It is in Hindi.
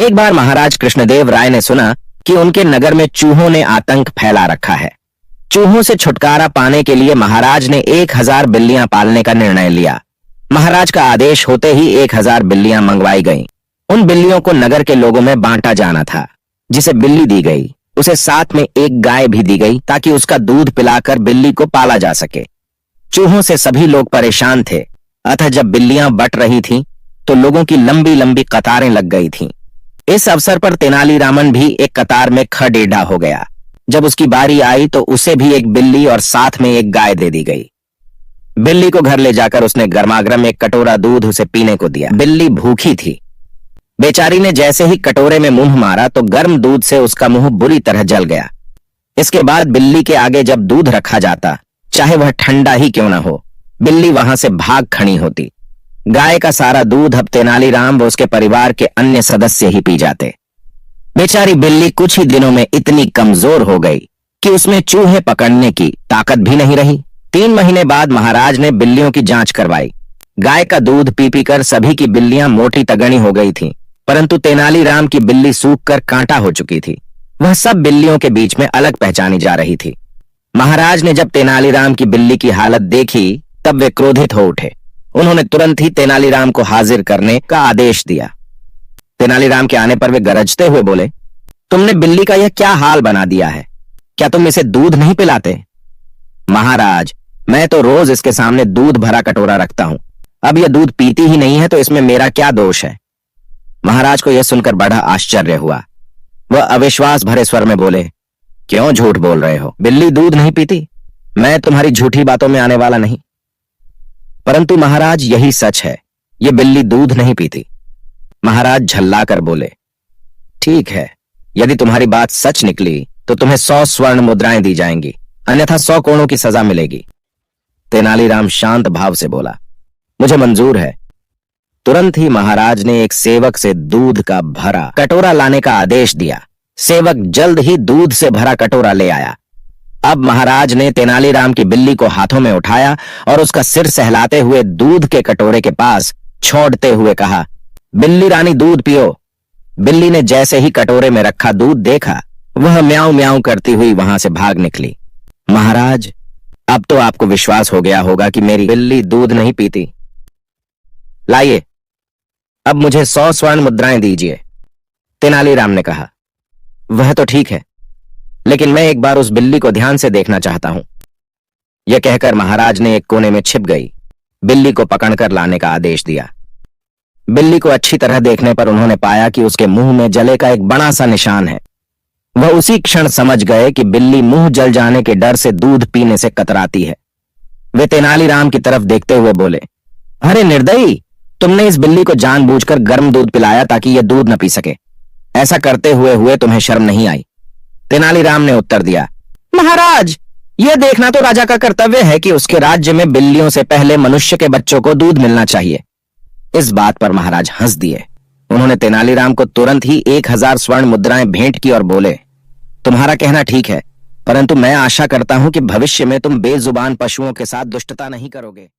एक बार महाराज कृष्णदेव राय ने सुना कि उनके नगर में चूहों ने आतंक फैला रखा है। चूहों से छुटकारा पाने के लिए महाराज ने 1000 बिल्लियां पालने का निर्णय लिया। महाराज का आदेश होते ही 1000 बिल्लियां मंगवाई गईं। उन बिल्लियों को नगर के लोगों में बांटा जाना था। जिसे बिल्ली दी गई उसे साथ में एक गाय भी दी गई ताकि उसका दूध पिलाकर बिल्ली को पाला जा सके। चूहों से सभी लोग परेशान थे, अतः जब बिल्लियां बट रही थीं, तो लोगों की लंबी लंबी कतारें लग गई थीं। इस अवसर पर तेनालीरामन भी एक कतार में खड़ेढ़ा हो गया। जब उसकी बारी आई तो उसे भी एक बिल्ली और साथ में एक गाय दे दी गई। बिल्ली को घर ले जाकर उसने गर्मागर्म एक कटोरा दूध उसे पीने को दिया। बिल्ली भूखी थी। बेचारी ने जैसे ही कटोरे में मुंह मारा तो गर्म दूध से उसका मुंह बुरी तरह जल गया। इसके बाद बिल्ली के आगे जब दूध रखा जाता, चाहे वह ठंडा ही क्यों न हो, बिल्ली वहां से भाग खड़ी होती। गाय का सारा दूध अब तेनालीराम व उसके परिवार के अन्य सदस्य ही पी जाते। बेचारी बिल्ली कुछ ही दिनों में इतनी कमजोर हो गई कि उसमें चूहे पकड़ने की ताकत भी नहीं रही। 3 महीने बाद महाराज ने बिल्लियों की जांच करवाई। गाय का दूध पी पी कर सभी की बिल्लियां मोटी तगड़ी हो गई थीं, परंतु तेनालीराम की बिल्ली सूख कर कांटा हो चुकी थी। वह सब बिल्लियों के बीच में अलग पहचानी जा रही थी। महाराज ने जब तेनालीराम की बिल्ली की हालत देखी तब वे क्रोधित हो उठे। उन्होंने तुरंत ही तेनालीराम को हाजिर करने का आदेश दिया। तेनालीराम के आने पर वे गरजते हुए बोले, तुमने बिल्ली का यह क्या हाल बना दिया है? क्या तुम इसे दूध नहीं पिलाते? महाराज, मैं तो रोज इसके सामने दूध भरा कटोरा रखता हूं। अब यह दूध पीती ही नहीं है तो इसमें मेरा क्या दोष है? महाराज को यह सुनकर बड़ा आश्चर्य हुआ। वह अविश्वास भरे स्वर में बोले, क्यों झूठ बोल रहे हो? बिल्ली दूध नहीं पीती। मैं तुम्हारी झूठी बातों में आने वाला नहीं। परंतु महाराज, यही सच है, ये बिल्ली दूध नहीं पीती। महाराज झल्लाकर बोले, ठीक है, यदि तुम्हारी बात सच निकली तो तुम्हें 100 स्वर्ण मुद्राएं दी जाएंगी, अन्यथा 100 कोड़ों की सजा मिलेगी। तेनालीराम शांत भाव से बोला, मुझे मंजूर है। तुरंत ही महाराज ने एक सेवक से दूध का भरा कटोरा लाने का आदेश दिया। सेवक जल्द ही दूध से भरा कटोरा ले आया। अब महाराज ने तेनालीराम की बिल्ली को हाथों में उठाया और उसका सिर सहलाते हुए दूध के कटोरे के पास छोड़ते हुए कहा, बिल्ली रानी दूध पियो। बिल्ली ने जैसे ही कटोरे में रखा दूध देखा, वह म्याऊं म्याऊं करती हुई वहां से भाग निकली। महाराज, अब तो आपको विश्वास हो गया होगा कि मेरी बिल्ली दूध नहीं पीती। लाइए, अब मुझे 100 स्वर्ण मुद्राएं दीजिए। तेनालीराम ने कहा, वह तो ठीक है, लेकिन मैं एक बार उस बिल्ली को ध्यान से देखना चाहता हूं। यह कहकर महाराज ने एक कोने में छिप गई बिल्ली को पकड़कर लाने का आदेश दिया। बिल्ली को अच्छी तरह देखने पर उन्होंने पाया कि उसके मुंह में जले का एक बड़ा सा निशान है। वह उसी क्षण समझ गए कि बिल्ली मुंह जल जाने के डर से दूध पीने से कतराती है। वे तेनालीराम की तरफ देखते हुए बोले, अरे निर्दयी, तुमने इस बिल्ली को जानबूझकर गर्म दूध पिलाया ताकि यह दूध न पी सके। ऐसा करते हुए तुम्हें शर्म नहीं आई? तेनालीराम ने उत्तर दिया, महाराज, यह देखना तो राजा का कर्तव्य है कि उसके राज्य में बिल्लियों से पहले मनुष्य के बच्चों को दूध मिलना चाहिए। इस बात पर महाराज हंस दिए। उन्होंने तेनालीराम को तुरंत ही 1000 स्वर्ण मुद्राएं भेंट की और बोले, तुम्हारा कहना ठीक है, परंतु मैं आशा करता हूं कि भविष्य में तुम बेजुबान पशुओं के साथ दुष्टता नहीं करोगे।